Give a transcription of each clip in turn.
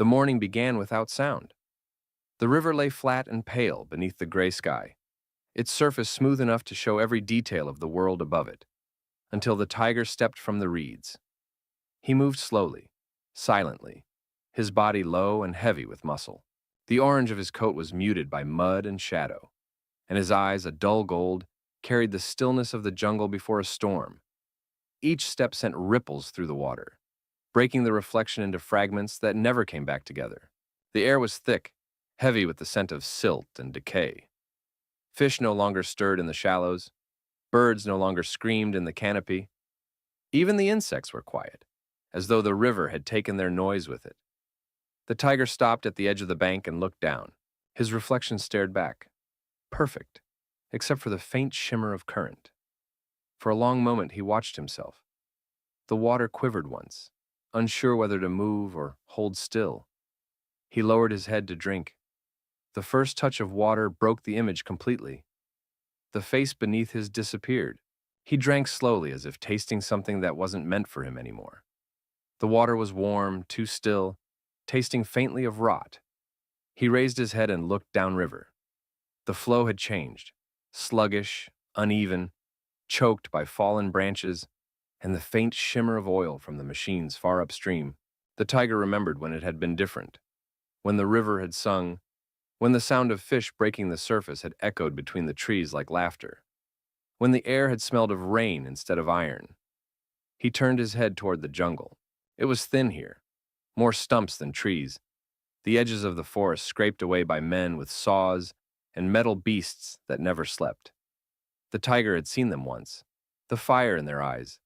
The morning began without sound. The river lay flat and pale beneath the gray sky, its surface smooth enough to show every detail of the world above it, until the tiger stepped from the reeds. He moved slowly, silently, his body low and heavy with muscle. The orange of his coat was muted by mud and shadow, and his eyes, a dull gold, carried the stillness of the jungle before a storm. Each step sent ripples through the water, breaking the reflection into fragments that never came back together. The air was thick, heavy with the scent of silt and decay. Fish no longer stirred in the shallows. Birds no longer screamed in the canopy. Even the insects were quiet, as though the river had taken their noise with it. The tiger stopped at the edge of the bank and looked down. His reflection stared back. Perfect, except for the faint shimmer of current. For a long moment he watched himself. The water quivered once, unsure whether to move or hold still. He lowered his head to drink. The first touch of water broke the image completely. The face beneath his disappeared. He drank slowly as if tasting something that wasn't meant for him anymore. The water was warm, too still, tasting faintly of rot. He raised his head and looked downriver. The flow had changed, sluggish, uneven, choked by fallen branches and the faint shimmer of oil from the machines far upstream. The tiger remembered when it had been different, when the river had sung, when the sound of fish breaking the surface had echoed between the trees like laughter, when the air had smelled of rain instead of iron. He turned his head toward the jungle. It was thin here, more stumps than trees, the edges of the forest scraped away by men with saws and metal beasts that never slept. The tiger had seen them once, the fire in their eyes,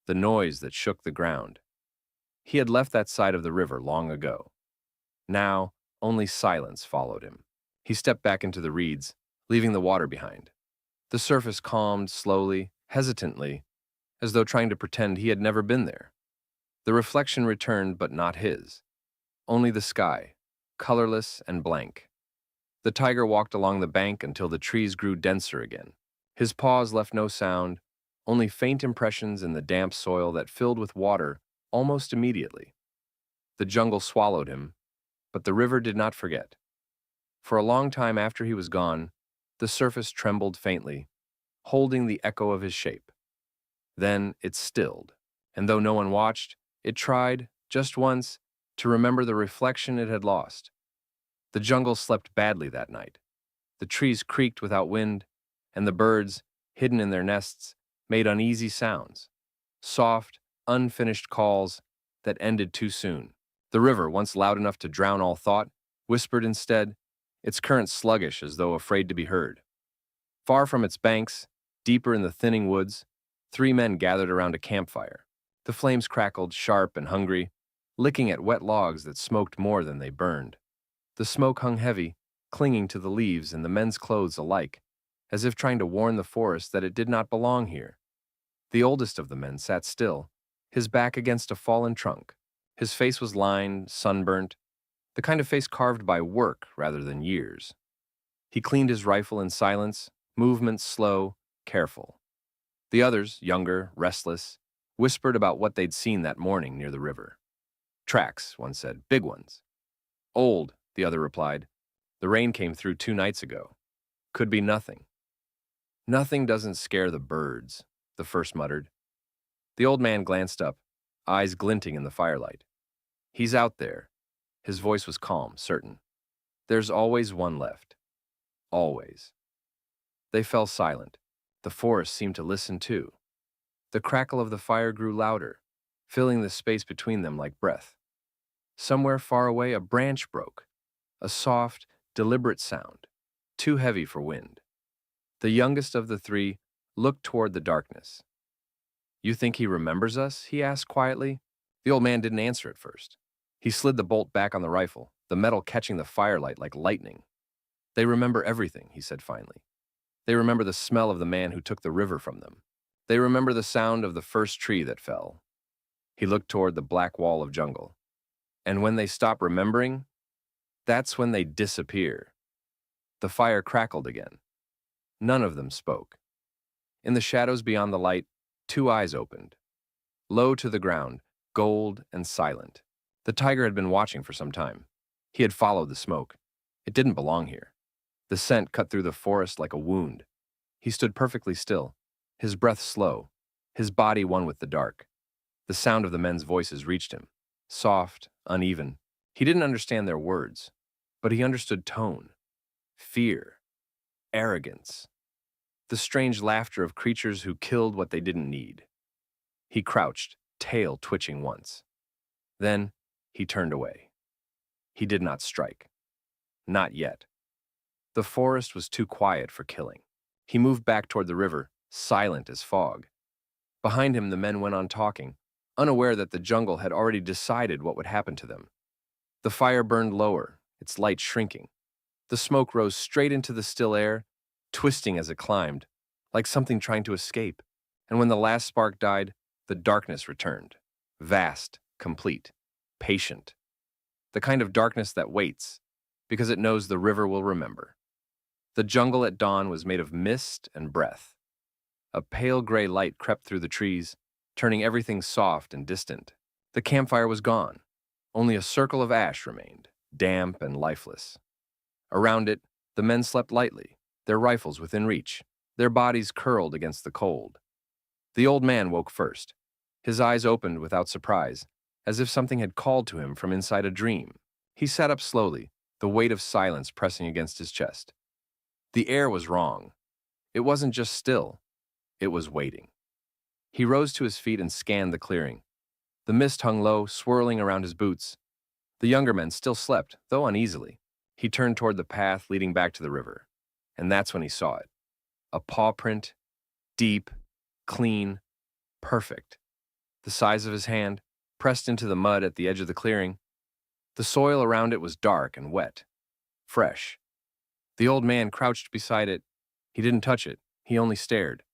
the noise that shook the ground. He had left that side of the river long ago. Now, only silence followed him. He stepped back into the reeds, leaving the water behind. The surface calmed slowly, hesitantly, as though trying to pretend he had never been there. The reflection returned, but not his. Only the sky, colorless and blank. The tiger walked along the bank until the trees grew denser again. His paws left no sound, only faint impressions in the damp soil that filled with water almost immediately. The jungle swallowed him, but the river did not forget. For a long time after he was gone, the surface trembled faintly, holding the echo of his shape. Then it stilled, and though no one watched, it tried, just once, to remember the reflection it had lost. The jungle slept badly that night. The trees creaked without wind, and the birds, hidden in their nests, made uneasy sounds, soft, unfinished calls that ended too soon. The river, once loud enough to drown all thought, whispered instead, its current sluggish as though afraid to be heard. Far from its banks, deeper in the thinning woods, three men gathered around a campfire. The flames crackled, sharp and hungry, licking at wet logs that smoked more than they burned. The smoke hung heavy, clinging to the leaves and the men's clothes alike, as if trying to warn the forest that it did not belong here. The oldest of the men sat still, his back against a fallen trunk. His face was lined, sunburnt, the kind of face carved by work rather than years. He cleaned his rifle in silence, movements slow, careful. The others, younger, restless, whispered about what they'd seen that morning near the river. Tracks, one said, big ones. Old, the other replied. The rain came through 2 nights ago. Could be nothing. Nothing doesn't scare the birds, the first muttered. The old man glanced up, eyes glinting in the firelight. He's out there. His voice was calm, certain. There's always one left. Always. They fell silent. The forest seemed to listen too. The crackle of the fire grew louder, filling the space between them like breath. Somewhere far away, a branch broke, a soft, deliberate sound, too heavy for wind. The youngest of the three looked toward the darkness. You think he remembers us? He asked quietly. The old man didn't answer at first. He slid the bolt back on the rifle, the metal catching the firelight like lightning. They remember everything, he said finally. They remember the smell of the man who took the river from them. They remember the sound of the first tree that fell. He looked toward the black wall of jungle. And when they stop remembering, that's when they disappear. The fire crackled again. None of them spoke. In the shadows beyond the light, 2 eyes opened. Low to the ground, gold and silent. The tiger had been watching for some time. He had followed the smoke. It didn't belong here. The scent cut through the forest like a wound. He stood perfectly still, his breath slow, his body one with the dark. The sound of the men's voices reached him, soft, uneven. He didn't understand their words, but he understood tone, fear, arrogance, the strange laughter of creatures who killed what they didn't need. He crouched, tail twitching once. Then he turned away. He did not strike. Not yet. The forest was too quiet for killing. He moved back toward the river, silent as fog. Behind him, the men went on talking, unaware that the jungle had already decided what would happen to them. The fire burned lower, its light shrinking. The smoke rose straight into the still air, twisting as it climbed, like something trying to escape. And when the last spark died, the darkness returned, vast, complete, patient. The kind of darkness that waits, because it knows the river will remember. The jungle at dawn was made of mist and breath. A pale gray light crept through the trees, turning everything soft and distant. The campfire was gone. Only a circle of ash remained, damp and lifeless. Around it, the men slept lightly, their rifles within reach, their bodies curled against the cold. The old man woke first. His eyes opened without surprise, as if something had called to him from inside a dream. He sat up slowly, the weight of silence pressing against his chest. The air was wrong. It wasn't just still. It was waiting. He rose to his feet and scanned the clearing. The mist hung low, swirling around his boots. The younger men still slept, though uneasily. He turned toward the path leading back to the river, and that's when he saw it. A paw print, deep, clean, perfect. The size of his hand, pressed into the mud at the edge of the clearing. The soil around it was dark and wet, fresh. The old man crouched beside it. He didn't touch it. He only stared.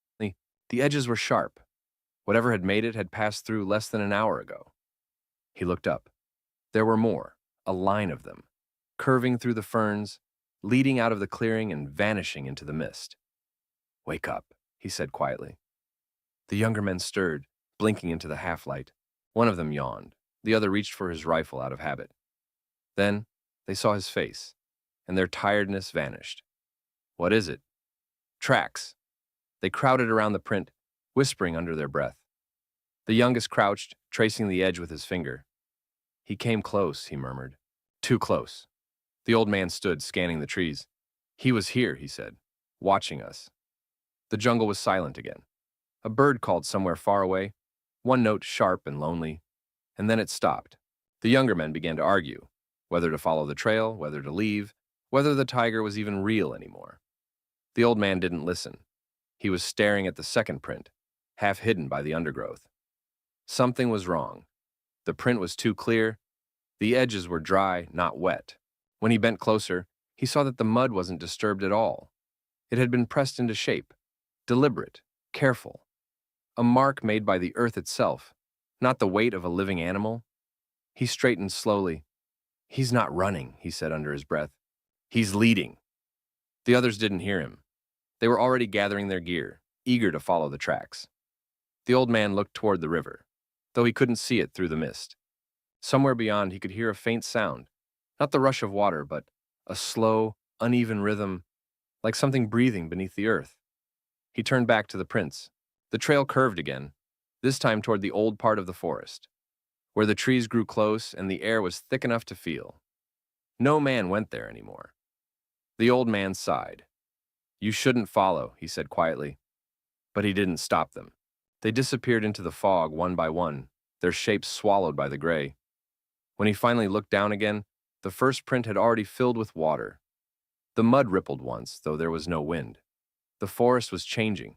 The edges were sharp. Whatever had made it had passed through less than an hour ago. He looked up. There were more, a line of them, curving through the ferns, leading out of the clearing and vanishing into the mist. "Wake up," he said quietly. The younger men stirred, blinking into the half-light. One of them yawned. The other reached for his rifle out of habit. Then they saw his face, and their tiredness vanished. "What is it?" "Tracks." They crowded around the print, whispering under their breath. The youngest crouched, tracing the edge with his finger. "He came close," he murmured. "Too close." The old man stood, scanning the trees. "He was here," he said, "watching us." The jungle was silent again. A bird called somewhere far away, one note sharp and lonely, and then it stopped. The younger men began to argue, whether to follow the trail, whether to leave, whether the tiger was even real anymore. The old man didn't listen. He was staring at the second print, half hidden by the undergrowth. Something was wrong. The print was too clear. The edges were dry, not wet. When he bent closer, he saw that the mud wasn't disturbed at all. It had been pressed into shape, deliberate, careful. A mark made by the earth itself, not the weight of a living animal. He straightened slowly. "He's not running," he said under his breath. "He's leading." The others didn't hear him. They were already gathering their gear, eager to follow the tracks. The old man looked toward the river, though he couldn't see it through the mist. Somewhere beyond, he could hear a faint sound, not the rush of water, but a slow, uneven rhythm, like something breathing beneath the earth. He turned back to the prints. The trail curved again, this time toward the old part of the forest, where the trees grew close and the air was thick enough to feel. No man went there anymore. The old man sighed. "You shouldn't follow," he said quietly. But he didn't stop them. They disappeared into the fog one by one, their shapes swallowed by the gray. When he finally looked down again, the first print had already filled with water. The mud rippled once, though there was no wind. The forest was changing.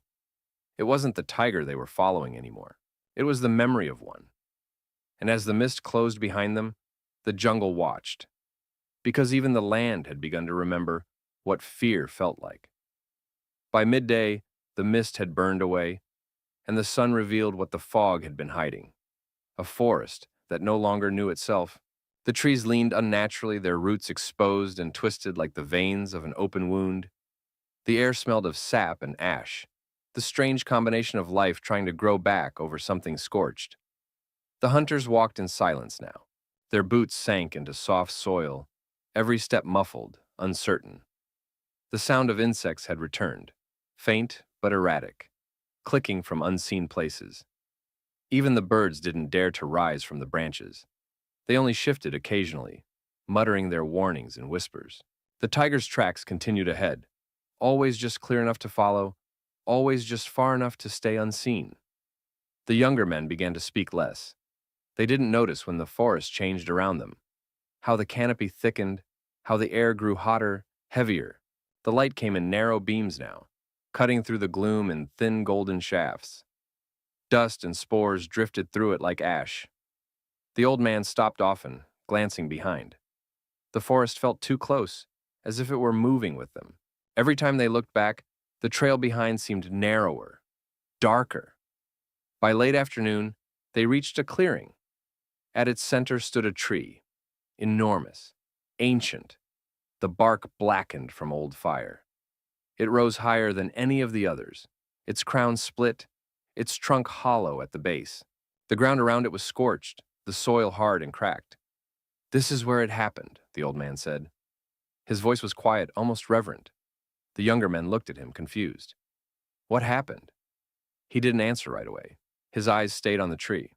It wasn't the tiger they were following anymore. It was the memory of one. And as the mist closed behind them, the jungle watched, because even the land had begun to remember what fear felt like. By midday, the mist had burned away, and the sun revealed what the fog had been hiding. A forest that no longer knew itself. The trees leaned unnaturally, their roots exposed and twisted like the veins of an open wound. The air smelled of sap and ash, the strange combination of life trying to grow back over something scorched. The hunters walked in silence now, Their boots sank into soft soil, every step muffled, uncertain. The sound of insects had returned, faint but erratic, clicking from unseen places. Even the birds didn't dare to rise from the branches. They only shifted occasionally, muttering their warnings in whispers. The tiger's tracks continued ahead, always just clear enough to follow, always just far enough to stay unseen. The younger men began to speak less. They didn't notice when the forest changed around them, how the canopy thickened, how the air grew hotter, heavier. The light came in narrow beams now, cutting through the gloom in thin golden shafts. Dust and spores drifted through it like ash. The old man stopped often, glancing behind. The forest felt too close, as if it were moving with them. Every time they looked back, the trail behind seemed narrower, darker. By late afternoon, they reached a clearing. At its center stood a tree, enormous, ancient, the bark blackened from old fire. It rose higher than any of the others, its crown split, its trunk hollow at the base. The ground around it was scorched, the soil hard and cracked. "This is where it happened," the old man said. His voice was quiet, almost reverent. The younger men looked at him, confused. "What happened?" He didn't answer right away. His eyes stayed on the tree.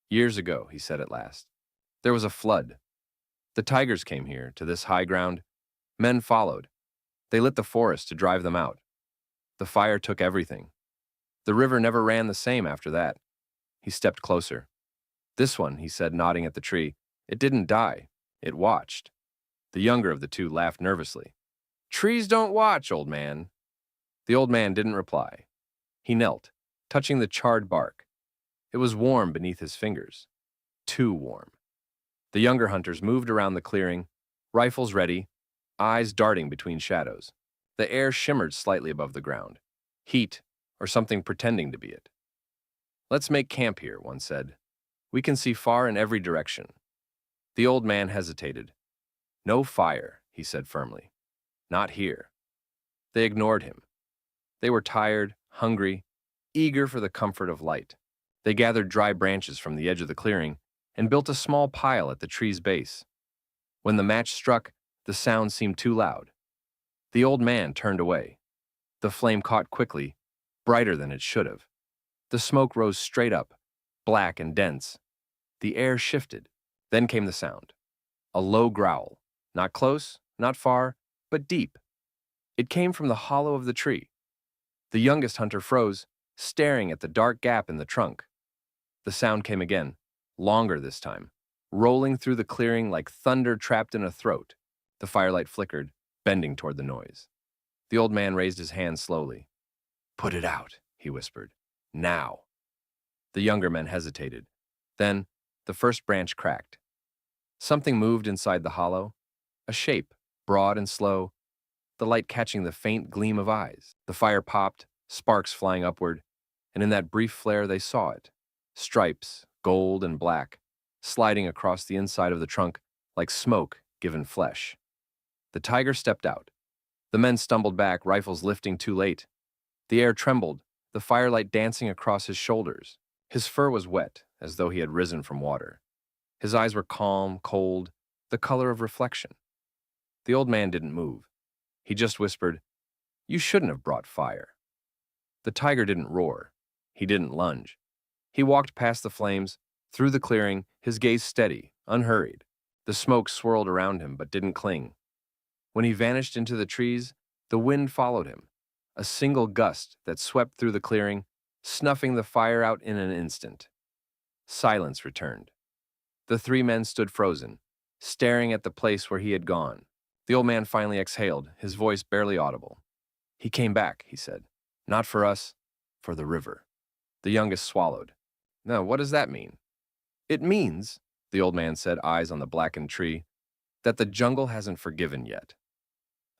"Years ago," he said at last, "there was a flood. The tigers came here, to this high ground. Men followed. They lit the forest to drive them out. The fire took everything. The river never ran the same after that." He stepped closer. "This one," he said, nodding at the tree, "it didn't die. It watched." The younger of the two laughed nervously. "Trees don't watch, old man." The old man didn't reply. He knelt, touching the charred bark. It was warm beneath his fingers. Too warm. The younger hunters moved around the clearing, rifles ready, eyes darting between shadows. The air shimmered slightly above the ground. Heat, or something pretending to be it. "Let's make camp here," one said. "We can see far in every direction." The old man hesitated. "No fire," he said firmly. "Not here." They ignored him. They were tired, hungry, eager for the comfort of light. They gathered dry branches from the edge of the clearing and built a small pile at the tree's base. When the match struck, the sound seemed too loud. The old man turned away. The flame caught quickly, brighter than it should have. The smoke rose straight up, black and dense. The air shifted. Then came the sound. A low growl. Not close, not far, but deep. It came from the hollow of the tree. The youngest hunter froze, staring at the dark gap in the trunk. The sound came again, longer this time, rolling through the clearing like thunder trapped in a throat. The firelight flickered, bending toward the noise. The old man raised his hand slowly. "Put it out," he whispered. "Now." The younger men hesitated. Then, the first branch cracked. Something moved inside the hollow. A shape, broad and slow, the light catching the faint gleam of eyes. The fire popped, sparks flying upward, and in that brief flare they saw it. Stripes, gold and black, sliding across the inside of the trunk like smoke given flesh. The tiger stepped out. The men stumbled back, rifles lifting too late. The air trembled, the firelight dancing across his shoulders. His fur was wet, as though he had risen from water. His eyes were calm, cold, the color of reflection. The old man didn't move. He just whispered, "You shouldn't have brought fire." The tiger didn't roar. He didn't lunge. He walked past the flames, through the clearing, his gaze steady, unhurried. The smoke swirled around him but didn't cling. When he vanished into the trees, the wind followed him, a single gust that swept through the clearing, snuffing the fire out in an instant. Silence returned. The three men stood frozen, staring at the place where he had gone. The old man finally exhaled, his voice barely audible. "He came back," he said. "Not for us, for the river." The youngest swallowed. "No, what does that mean?" "It means," the old man said, eyes on the blackened tree, "that the jungle hasn't forgiven yet."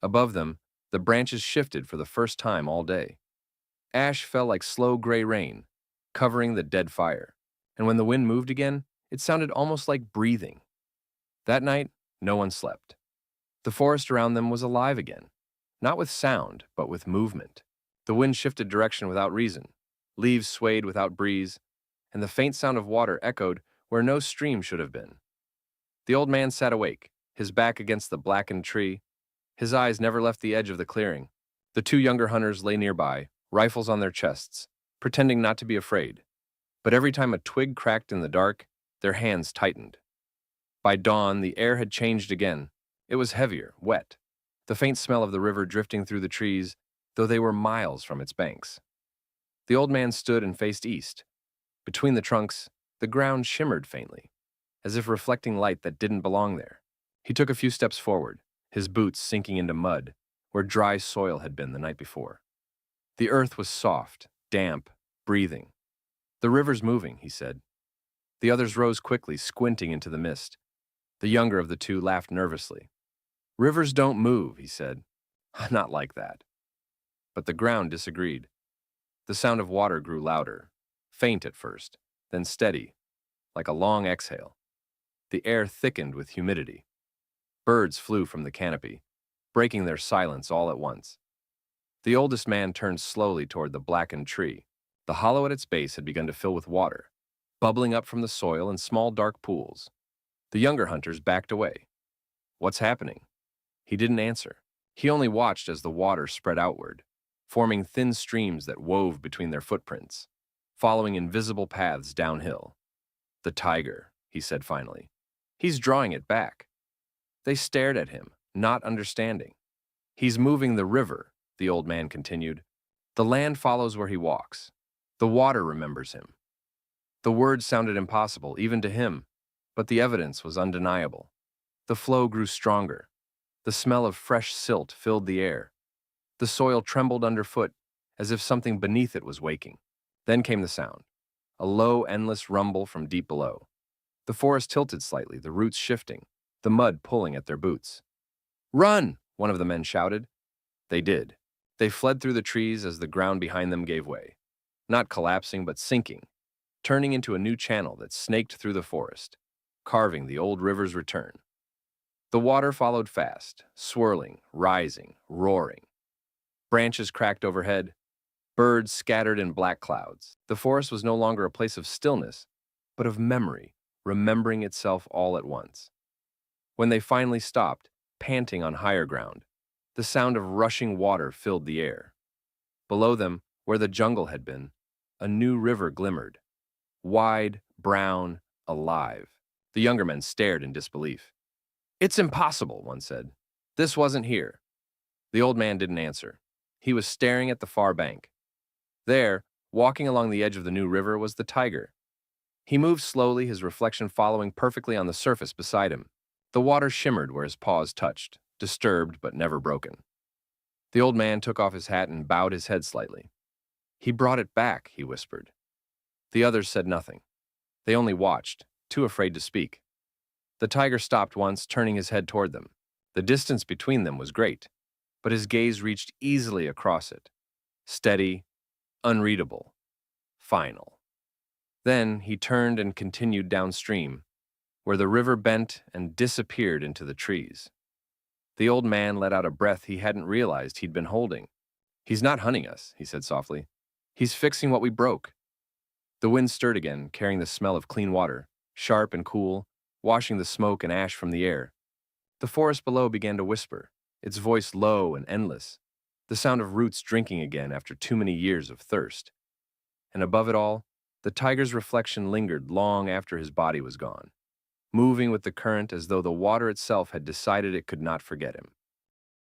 Above them, the branches shifted for the first time all day. Ash fell like slow gray rain, covering the dead fire, and when the wind moved again, it sounded almost like breathing. That night, no one slept. The forest around them was alive again, not with sound, but with movement. The wind shifted direction without reason, leaves swayed without breeze, and the faint sound of water echoed where no stream should have been. The old man sat awake, his back against the blackened tree. His eyes never left the edge of the clearing. The two younger hunters lay nearby, rifles on their chests, pretending not to be afraid. But every time a twig cracked in the dark, their hands tightened. By dawn, the air had changed again. It was heavier, wet, the faint smell of the river drifting through the trees, though they were miles from its banks. The old man stood and faced east. Between the trunks, the ground shimmered faintly, as if reflecting light that didn't belong there. He took a few steps forward, his boots sinking into mud, where dry soil had been the night before. The earth was soft, damp, breathing. "The river's moving," he said. The others rose quickly, squinting into the mist. The younger of the two laughed nervously. "Rivers don't move," he said. "Not like that." But the ground disagreed. The sound of water grew louder, faint at first, then steady, like a long exhale. The air thickened with humidity. Birds flew from the canopy, breaking their silence all at once. The oldest man turned slowly toward the blackened tree. The hollow at its base had begun to fill with water, bubbling up from the soil in small dark pools. The younger hunters backed away. "What's happening?" He didn't answer. He only watched as the water spread outward, forming thin streams that wove between their footprints, following invisible paths downhill. "The tiger," he said finally. "He's drawing it back." They stared at him, not understanding. "He's moving the river," the old man continued. "The land follows where he walks. The water remembers him." The words sounded impossible, even to him, but the evidence was undeniable. The flow grew stronger. The smell of fresh silt filled the air. The soil trembled underfoot, as if something beneath it was waking. Then came the sound, a low, endless rumble from deep below. The forest tilted slightly, the roots shifting, the mud pulling at their boots. "Run!" one of the men shouted. They did. They fled through the trees as the ground behind them gave way, not collapsing but sinking, turning into a new channel that snaked through the forest, carving the old river's return. The water followed fast, swirling, rising, roaring. Branches cracked overhead, birds scattered in black clouds. The forest was no longer a place of stillness, but of memory, remembering itself all at once. When they finally stopped, panting on higher ground, the sound of rushing water filled the air. Below them, where the jungle had been, a new river glimmered. Wide, brown, alive. The younger men stared in disbelief. "It's impossible," one said. "This wasn't here." The old man didn't answer. He was staring at the far bank. There, walking along the edge of the new river, was the tiger. He moved slowly, his reflection following perfectly on the surface beside him. The water shimmered where his paws touched, disturbed but never broken. The old man took off his hat and bowed his head slightly. "He brought it back," he whispered. The others said nothing. They only watched, too afraid to speak. The tiger stopped once, turning his head toward them. The distance between them was great, but his gaze reached easily across it. Steady, unreadable, final. Then he turned and continued downstream, where the river bent and disappeared into the trees. The old man let out a breath he hadn't realized he'd been holding. "He's not hunting us," he said softly. "He's fixing what we broke." The wind stirred again, carrying the smell of clean water, sharp and cool, washing the smoke and ash from the air. The forest below began to whisper, its voice low and endless, the sound of roots drinking again after too many years of thirst. And above it all, the tiger's reflection lingered long after his body was gone, moving with the current as though the water itself had decided it could not forget him.